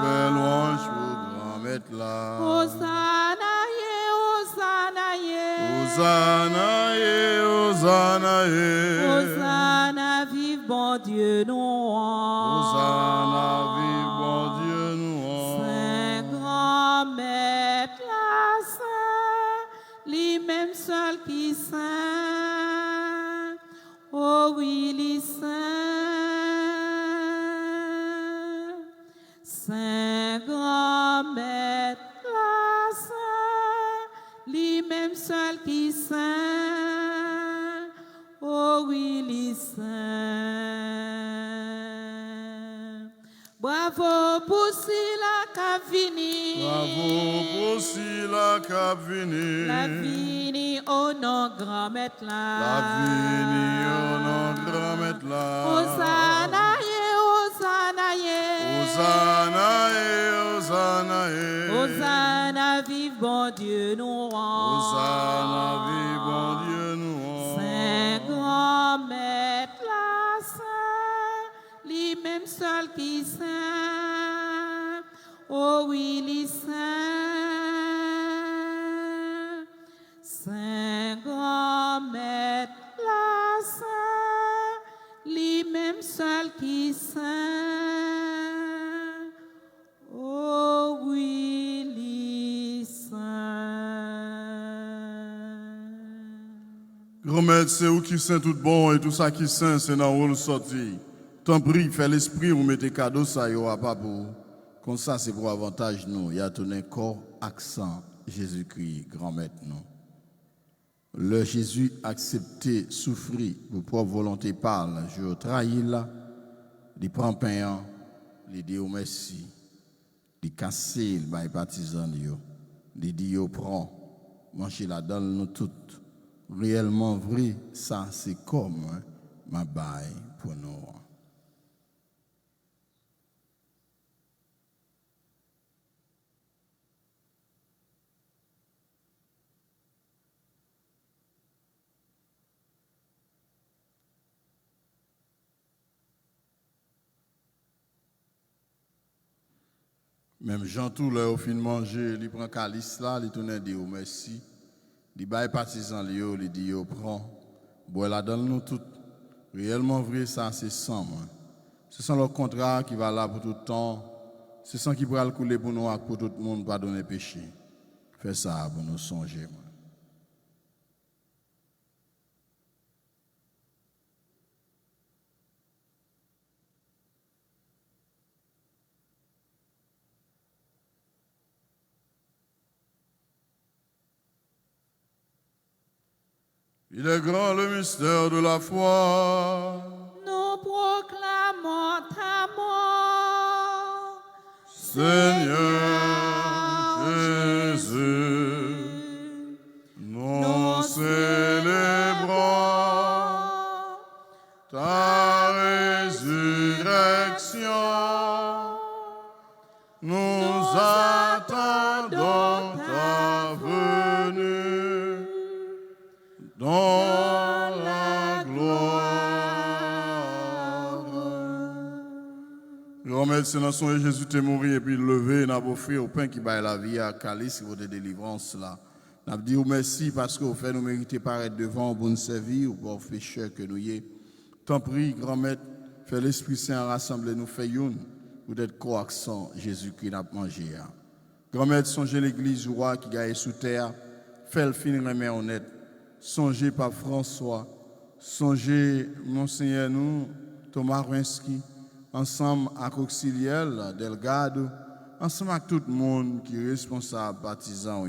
fait louange pour grand maître là. Hosanna ye, Hosanna ye. Hosanna, Hosanna, Hosanna, vive bon Dieu, nous. Hosanna, vive bon Dieu, nous. Saint grand maître, la saint, lui-même seul qui saint. Oh oui, les saints. Saint grand maître, la saint, lui-même seul qui saint. Oh oui, les saints. Bravo pour Sila Cavini. Bravo pour Sila Cavini. La vini au nom grand maître là. La vini au nom grand maître là. Hosanna ye, Hosanna ye. Hosanna, Hosanna, Hosanna, vive bon Dieu nous. Hosanna, vive bon Dieu, nous. Saint grand maître la saint, lui-même seul qui saint. Oh oui, les saints. Saint grand maître la saint, lui-même seul qui saint. Oh oui, les saints. Grand maître, c'est où qui saint tout bon et tout ça qui saint, c'est dans où le sorti. Tant pis, fais l'esprit ou mettez cadeau ça, y aura pas pour. Comme ça, c'est pour avantage nous. Il y a tout un corps accent Jésus-Christ, grand maître nous. Le Jésus accepté, souffrir, pour propre volonté parle, je trahis là, il prend pain, il dit au merci, il casse les partisans, il dit au prend, manger la donne nous toutes. Réellement vrai, ça c'est comme ma baille pour nous. Même Jean tout là au fin de manger, il prend calice là, il tourne dit au merci. Il baille partisan il dit yo prend. Bois la donne nous tout. Réellement vrai ça c'est sang moi. C'est sans le contrat qui va là pour tout le temps. C'est sans qui pourra le couler pour nous pour tout le monde pardonner péché. Fais ça pour nous songer moi. Il est grand le mystère de la foi. Nous proclamons ta mort, Seigneur Jésus, nous célébrons ta résurrection. Nous attendons ta venue dans la gloire. Grand maître, c'est dans son Jésus t'est mort et puis levé, n'a pas offert au pain qui baille la vie à calice pour de délivrance là. N'a dit merci parce que vous fait nous mériter paraître devant pour nous servir ou pour pécheur que nous y est. Tant pis, grand maître, fait l'Esprit Saint rassembler nous fait une ou d'être coaxant Jésus-Christ n'a mangé. Grand maître, songez l'église roi qui gagne sous terre, fait le fin remet honnête. Songez Pape François, songez Monseigneur nous, Thomas Rwinski, ensemble avec Auxiliel, Delgado, ensemble avec tout le monde qui est responsable, partisan.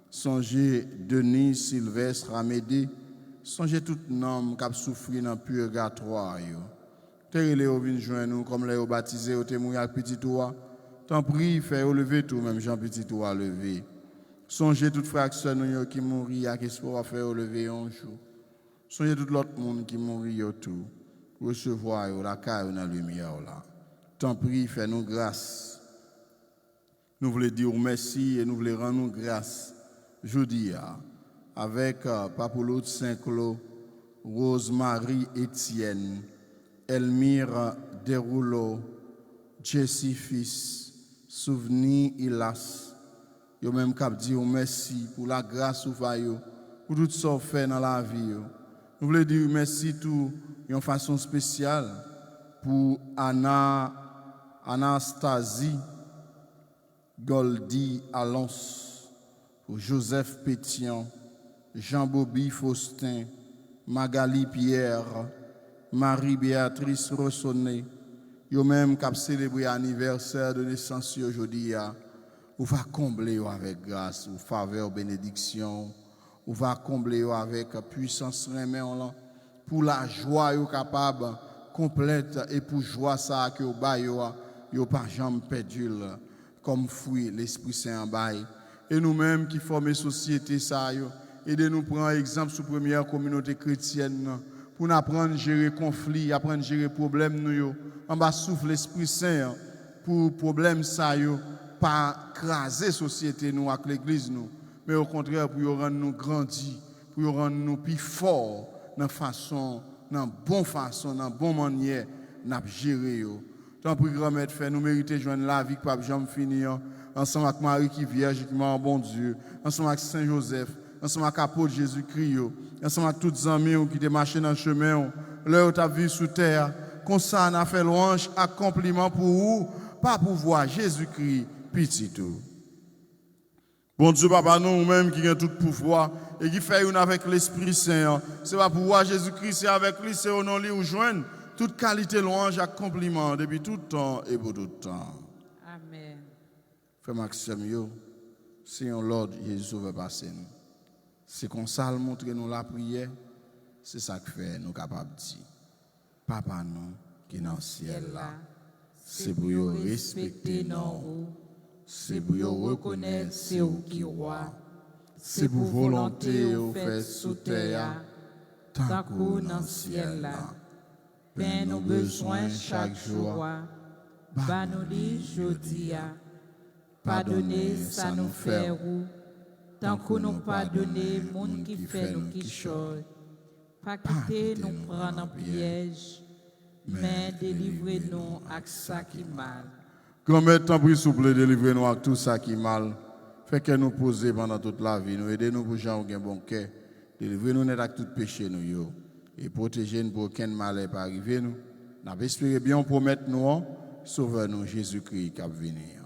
Songez Denis Sylvestre Amédée, songez tout le monde qui a souffert dans le purgatoire. Terre les vient joindre nous comme les baptisés au témoin avec petit toi. Tant pis, fait lever tout, même Jean Petit toi lever. Songez tout frère qui mourit avec espoir à faire lever un jour. Songez tout l'autre monde qui mourit tout. Recevoir la caille dans la lumière là. Tant pis, fait nous grâce. Nous voulons dire merci et nous voulons rendre nous grâce. Jeudi, avec Papouloute Saint-Claude, Rose-Marie Etienne, Elmire Derouleau, Jessie Fils, Souvenir Ilas. Yo même cap dit merci pour la grâce ou fayo pour tout ce qu'on fait dans la vie. Nous voulons dire merci tout d'une façon spéciale pour Anastasie Goldi Alonso, pour Joseph Pétion, Jean-Bobby Faustin, Magali Pierre, Marie-Béatrice Rossonnet, yo même qui a célébré l'anniversaire de naissance aujourd'hui, ou va combler avec grâce, ou faveur, bénédiction, ou va combler avec puissance remède pour la joie yo capable complète et pour joie ça que yo pas jamais perdu comme fruit l'Esprit Saint en bail. Et nous-mêmes qui formons société ça yo, aidez-nous prendre exemple sur première communauté chrétienne pour nous apprendre à gérer conflit, apprendre à gérer problème nous yo. On va souffler l'Esprit Saint pour problème ça yo pas craser société nous avec l'église nous, mais au contraire pour rendre nous grandir, pour rendre nous plus forts dans façon, dans bonne façon, dans bonne manière n'a gérer yo. Tant pour grand-mère fait nous mériter joindre la vie que pas jamais finir ensemble avec Marie qui vierge qui m'a bon Dieu, ensemble avec Saint Joseph, ensemble avec apôtre Jésus-Christ, ensemble avec tous les amis qui te marché dans le chemin, leur ta vie sous terre, comme ça on a fait louange, accomplissement pour vous, pas pour voir Jésus-Christ petit tout. Bon Dieu, Papa, nous-mêmes qui avons tout pouvoir et qui fait une avec l'Esprit Saint, c'est pas pour voir Jésus-Christ, c'est avec lui, c'est au nom de lui, où joindre toute qualité, louange, accomplissement, depuis tout temps et pour tout temps. Amen. Frère Maxime, c'est un Lord Jésus veut passer nous. C'est comme ça, montrer nous la prière, c'est ça que fait nous capables de dire. Papa, nous qui est dans le ciel là, c'est pour nous respecter nous. C'est pour nous reconnaître c'est où qui roi. C'est pour volonté au fait sous terre, tant qu'on dans le ciel là. Ben nos besoins chaque jour. Bah nous dit jeudi, pardonnez ça nous fait ou, tant qu'on nous pardonne, monde qui fait nous qui chose. Pas quitter nous prendre en piège, mais délivrez-nous à ça qui mal. Grand-mère, t'en prie, s'il vous plaît, délivrez-nous à tout ça qui mal. Fait que nous poser pendant toute la vie. Nous aidez-nous pour gens qui ont un bon cœur. Délivrez-nous net avec tout péché nous yo. Et protégez-nous pour aucun malheur pas arriver nous. Nous espérons bien promettre nous, sauveur-nous Jésus-Christ qui va venir.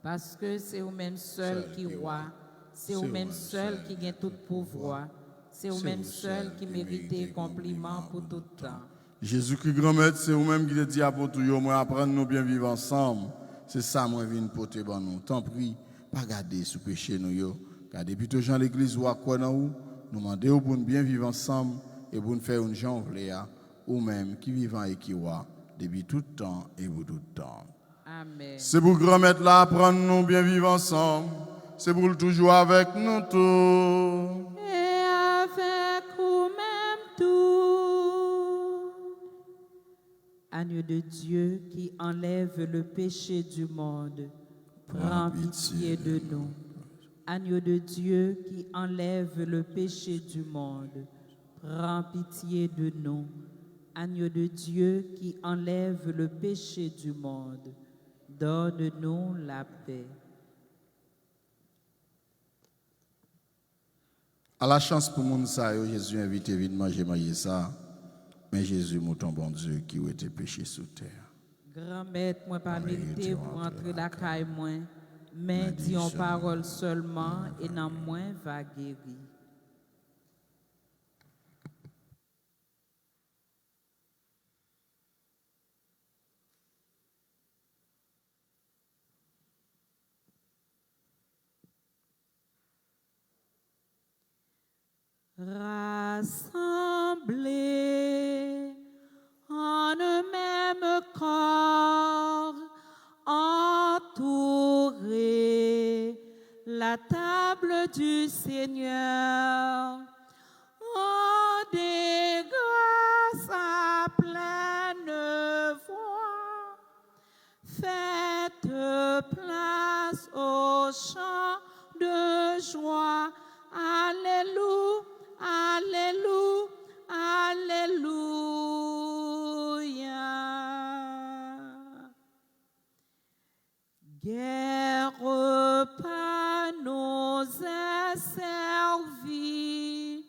Parce que c'est vous-même seul qui roi. C'est vous-même seul qui gagne tout pouvoir. C'est vous-même seul qui mérite compliment pour tout temps. Jésus-Christ, grand-maître, c'est vous-même qui te dit à pour tout, moi apprendre nous bien vivre ensemble. C'est ça, moi, je viens porter bon nous. Tant pis, pas garder sous péché nous, yo. Car depuis tout gens l'église ou à quoi nous demandons pour nous bien vivre ensemble et pour nous faire une janvier, ou même qui vivant et qui voit depuis tout temps et pour tout temps. Amen. C'est pour grand-maître là, apprendre nous bien vivre ensemble. C'est pour le toujours avec nous tous. Et avec vous-même tout. Agneau de Dieu qui enlève le péché du monde, prends pitié de nous. Agneau de Dieu qui enlève le péché du monde, prends pitié de nous. Agneau de Dieu qui enlève le péché du monde, donne-nous la paix. À la chance pour moun sa yo, Jésus invite vite manger ça. Mais Jésus, mouton bon Dieu, qui a été péché sous terre. Grand-maître, moi pas mérité pour entrer la caille moi, mais dis en parole seulement et non moins va guérir. Rassemblés en un même corps, entourés la table du Seigneur, en des grâces à pleine voix, faites place au chant de joie. Alléluia. Alléluia, Alléluia. Guerre pas nous est servie,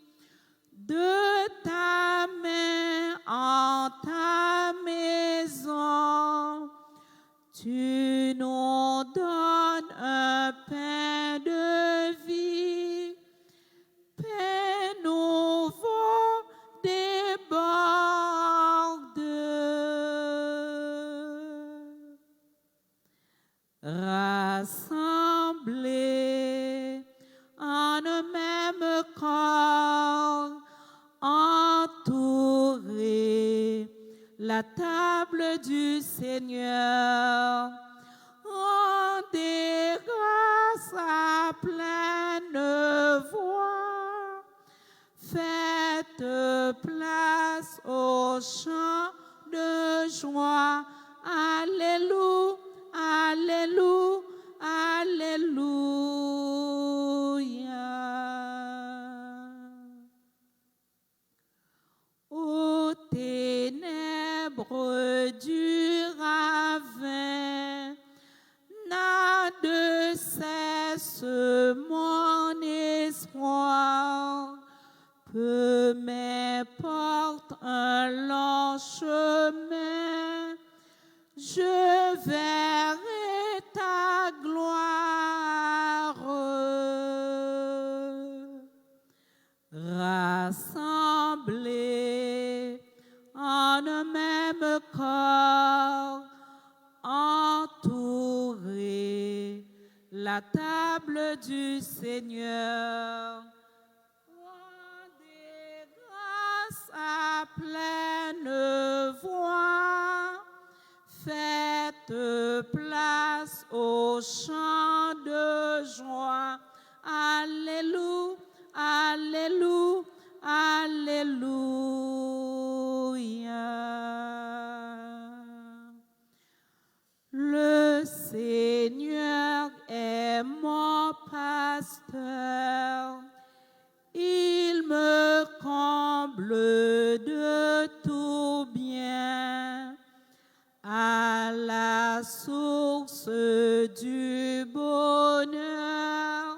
la table du Seigneur. Rendez grâce à pleine voix. Faites place au chant de joie. Alléluia, alléluia, alléluia. Aux ténèbres du ravin, n'a de cesse mon espoir. Peu m'importe un long chemin, je verrai ta gloire. Rassemblés en un même corps, entourés la table du Seigneur. Rendez grâce à pleine voix. Faites place au chant de joie. Alléluia, alléluia, alléluia. Le Seigneur est mon pasteur. Il me comble de tout bien. À la source du bonheur,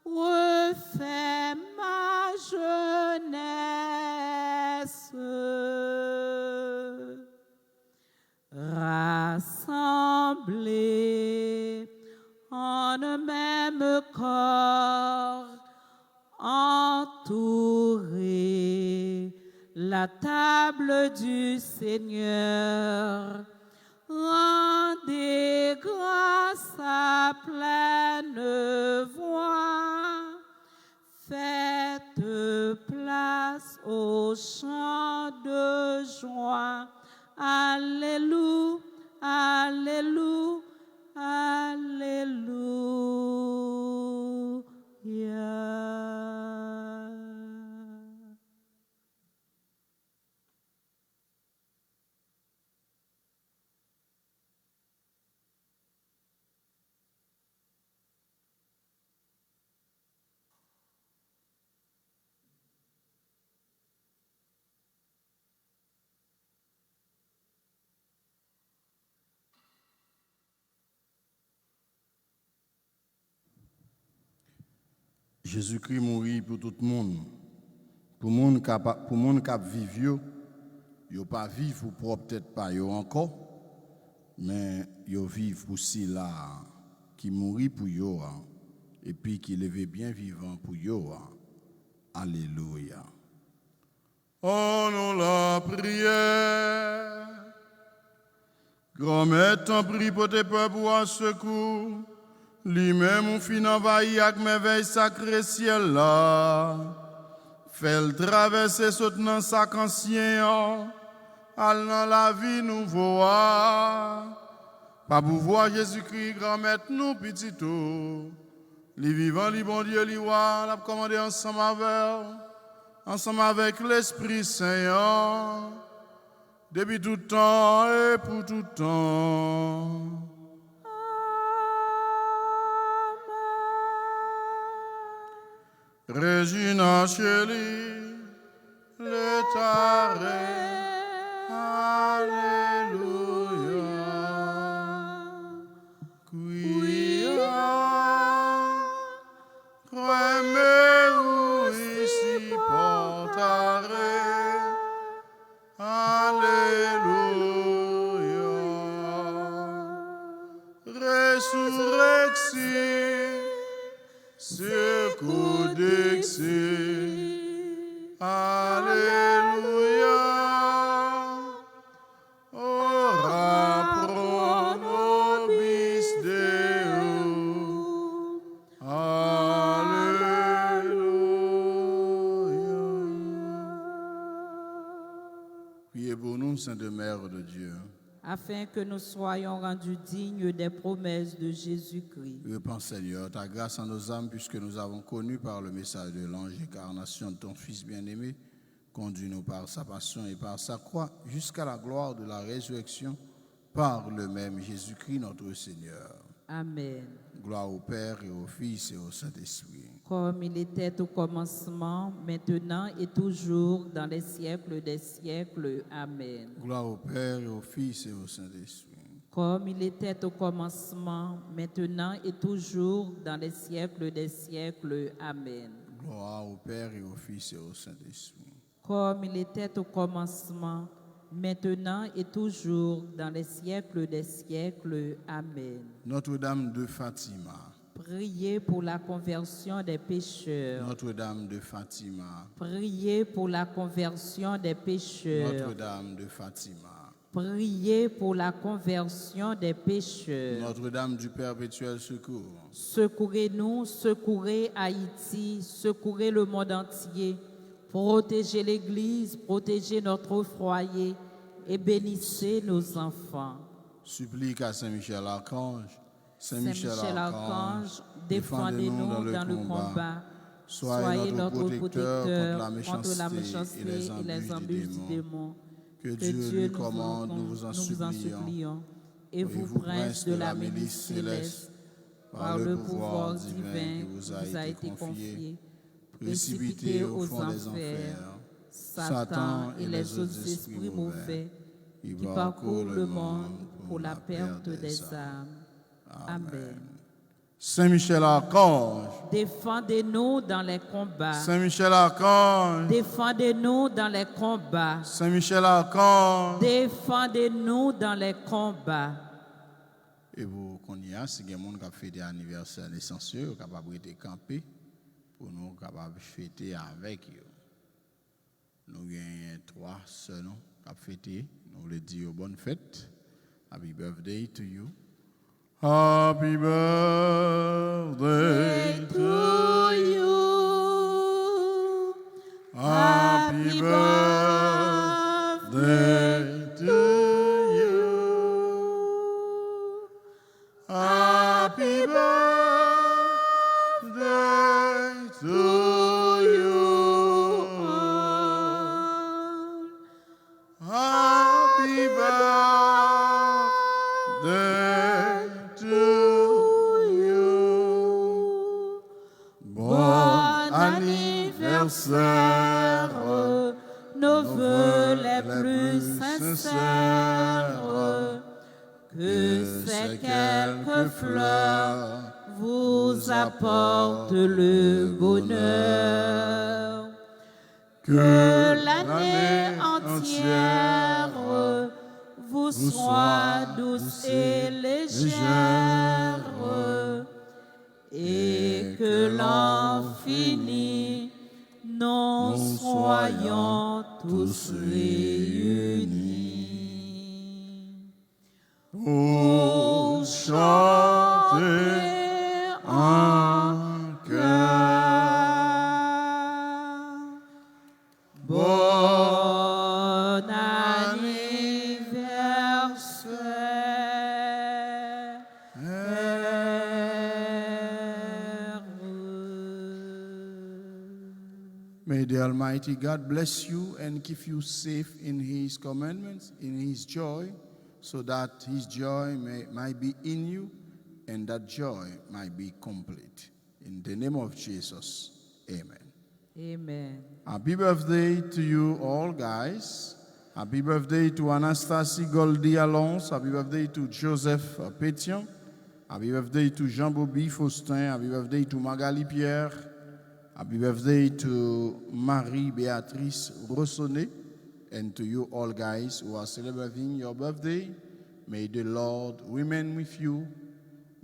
refait ma jeunesse. Rassemblés en un même corps, entourés la table du Seigneur. Rendez grâce à pleine voix. Faites place au chant de joie. Alléluia, alléluia, alléluia. Jésus-Christ mourit pour tout le monde. Pour le monde qui vivent, ils ne pas vivre pour propre tête pas encore, mais ils vivent pour ceux-là qui mourit pour eux et puis qui levait bien vivant pour eux. Alléluia. Oh non, la prière. Grand-mère, t'en prie pour tes peuples à secours. Lui-même, on fin envahi avec merveille sacrée ciel là. Fait le traverser soutenant sac ancien, al dans la vie nouveau. Pas pouvoir Jésus-Christ, grand-maître, nous petits. Les vivants, les bon Dieu, les rois, l'a commandé ensemble avec l'Esprit Saint, depuis tout temps et pour tout temps. Regina Cheli, le taré, alléluia, quia, remeu ici portare, alléluia, résurrection. Secours d'excès, alléluia, Sainte Mère de Dieu, afin que nous soyons rendus dignes des promesses de Jésus-Christ. répands, Seigneur, ta grâce en nos âmes, puisque nous avons connu par le message de l'ange l'incarnation de ton Fils bien-aimé. Conduis-nous par sa passion et par sa croix jusqu'à la gloire de la résurrection par le même Jésus-Christ notre Seigneur. Amen. Gloire au Père et au Fils et au Saint-Esprit. Comme il était au commencement, maintenant et toujours, dans les siècles des siècles. Amen. Gloire au Père et au Fils et au Saint-Esprit. Comme il était au commencement, maintenant et toujours, dans les siècles des siècles. Amen. Gloire au Père et au Fils et au Saint-Esprit. Comme il était au commencement, maintenant et toujours, dans les siècles des siècles. Amen. Notre-Dame de Fatima. Priez pour la conversion des pécheurs. Notre-Dame de Fatima. Priez pour la conversion des pécheurs. Notre-Dame de Fatima. Priez pour la conversion des pécheurs. Notre-Dame du Perpétuel Secours. Secourez-nous, secourez Haïti, secourez le monde entier. Protégez l'Église, protégez notre foyer et bénissez nos enfants. Supplique à Saint-Michel Archange. Saint-Michel Archange, défendez-nous dans le combat. Soyez notre protecteur contre la méchanceté et les embûches du démon. Que Dieu nous commande, nous vous en supplions. Et vous, prince de la milice céleste, par le pouvoir divin qui vous a été confié, précipitez au fond des enfers Satan et les autres esprits mauvais qui parcourent le monde pour la perte des âmes. Amen. Saint-Michel Archange. Défendez-nous dans les combats. Saint-Michel Archange. Défendez-nous dans les combats. Saint-Michel Archange. Défendez-nous dans les combats. Et vous connaissez, si il y a des gens qui ont fêté l'anniversaire essentiel, capable de camper pour nous capables de fêter avec eux. Nous avons 3 seuls qui ont fêté. Nous voulons dire bonne fête. Happy birthday to you. Happy birthday to you. Happy birthday to you. Happy birthday to you. Happy birthday to you. Bon anniversaire, nos vœux les plus sincères, que ces quelques fleurs vous apportent le bonheur, que l'année entière vous soit douce et légère, et que l'an fini, nous soyons tous réunis. pour chanter en cœur. Bon anniversaire. May the Almighty God bless you and keep you safe in His commandments, in His joy, so that His joy might be in you and that joy might be complete. In the name of Jesus, amen. Amen. Happy birthday to you all, guys. Happy birthday to Anastasie Goldie Alonso. Happy birthday to Joseph Pétion. Happy birthday to Jean-Bobby Faustin. Happy birthday to Magali Pierre. Happy birthday to Marie-Béatrice Rossonnet. And to you all, guys, who are celebrating your birthday. May the Lord remain with you.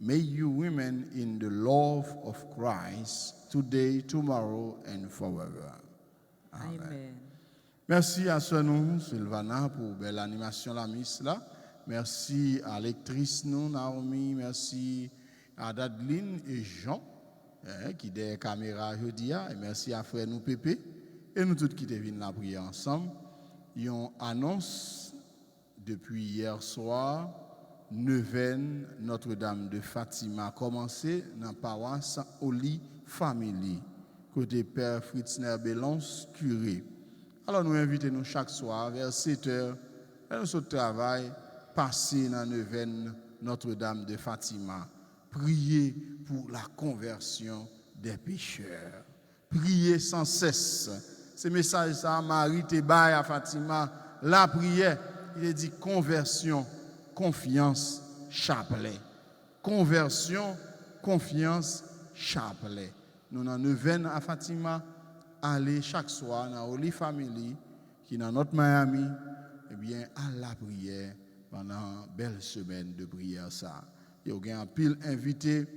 May you remain in the love of Christ today, tomorrow, and forever. Amen. Amen. Merci à nous, Sylvana, pour belle animation la miss là. Merci à l'actrice nous, Naomi. Merci à Dadeline et Jean, qui des caméras jeudi. Et merci à frère nous Pépé. Et nous tous qui te venons la prier ensemble. Ils ont annonce depuis hier soir, neuvaine Notre-Dame de Fatima a commencé dans la paroisse Holy Family, côté Père Fritzner Bélance, curé. Alors nous invitons nous chaque soir vers 7 h, vers notre travail, passer dans la neuvaine Notre-Dame de Fatima, prier pour la conversion des pécheurs. Prier sans cesse. Ce message, ça, Marie te baille à Fatima, la prière, il est dit conversion, confiance, chapelet. Conversion, confiance, chapelet. Nous, dans neuvaine à Fatima, aller chaque soir dans Holy Family, qui est dans notre Miami, eh bien, à la prière pendant une belle semaine de prière. Ça. Il y a un pile invité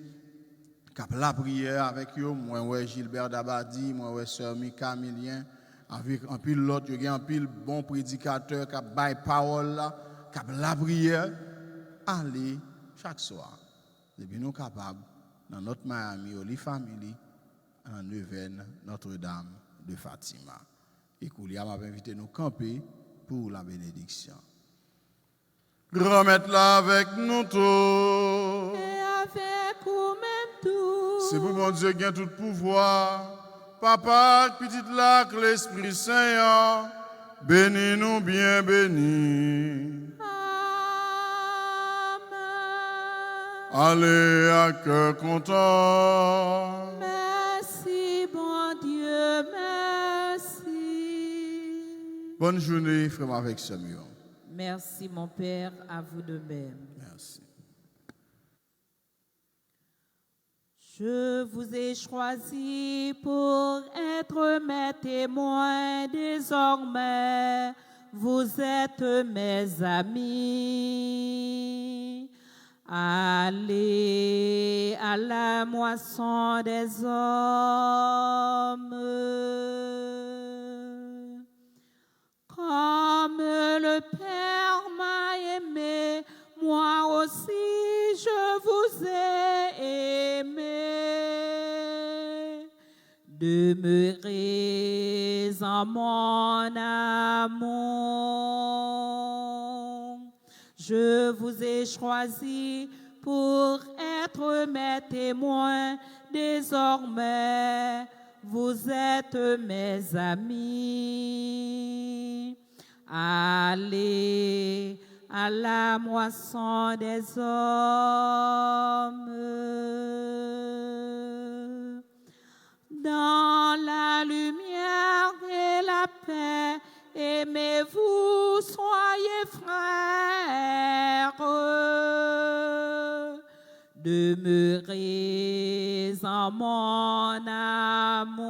qui la prière avec eux. Moi, ouais, Gilbert Dabadi, moi, ouais, Sœur Mika Milien, avec un pile l'autre, il y a un pile bon prédicateur qui a bail parole là, qui a la prière. Aller chaque soir. Et puis nous capables, dans notre Miami, Holy Family, en neuvaine Notre-Dame de Fatima. Et Koulia m'a invité nous camper pour la bénédiction. Grand maître là avec nous tous. Et avec vous-même tous. C'est pour mon Dieu qui a tout pouvoir. Papa, petite lac, l'Esprit Saint, bénis-nous bien bénis. Amen. Allez à cœur content. Merci, bon Dieu, merci. Bonne journée, frère avec Samuel. Merci, mon Père, à vous de même. Merci. Je vous ai choisi pour être mes témoins désormais. Vous êtes mes amis. Allez à la moisson des hommes. Comme le Père m'a aimé, moi aussi je vous ai aimé. Demeurez en mon amour. Je vous ai choisi pour être mes témoins désormais. Vous êtes mes amis. Allez à la moisson des hommes. Dans la lumière et la paix, aimez-vous, soyez frères. Demeurez en mon amour.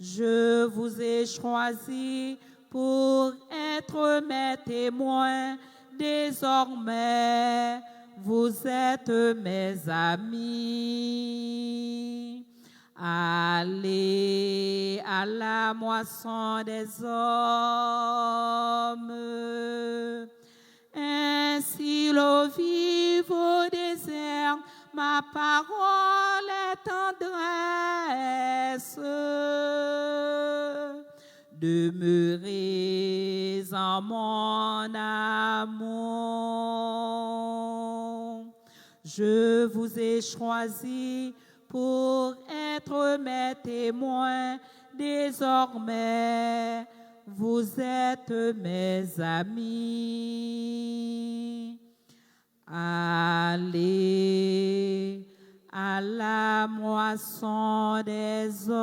Je vous ai choisi pour être mes témoins désormais. Vous êtes mes amis. Allez à la moisson des hommes. Ainsi l'eau vive au désert, ma parole est tendresse. Demeurez en mon amour. Je vous ai choisi pour être mes témoins désormais. Vous êtes mes amis. Allez à la moisson des hommes.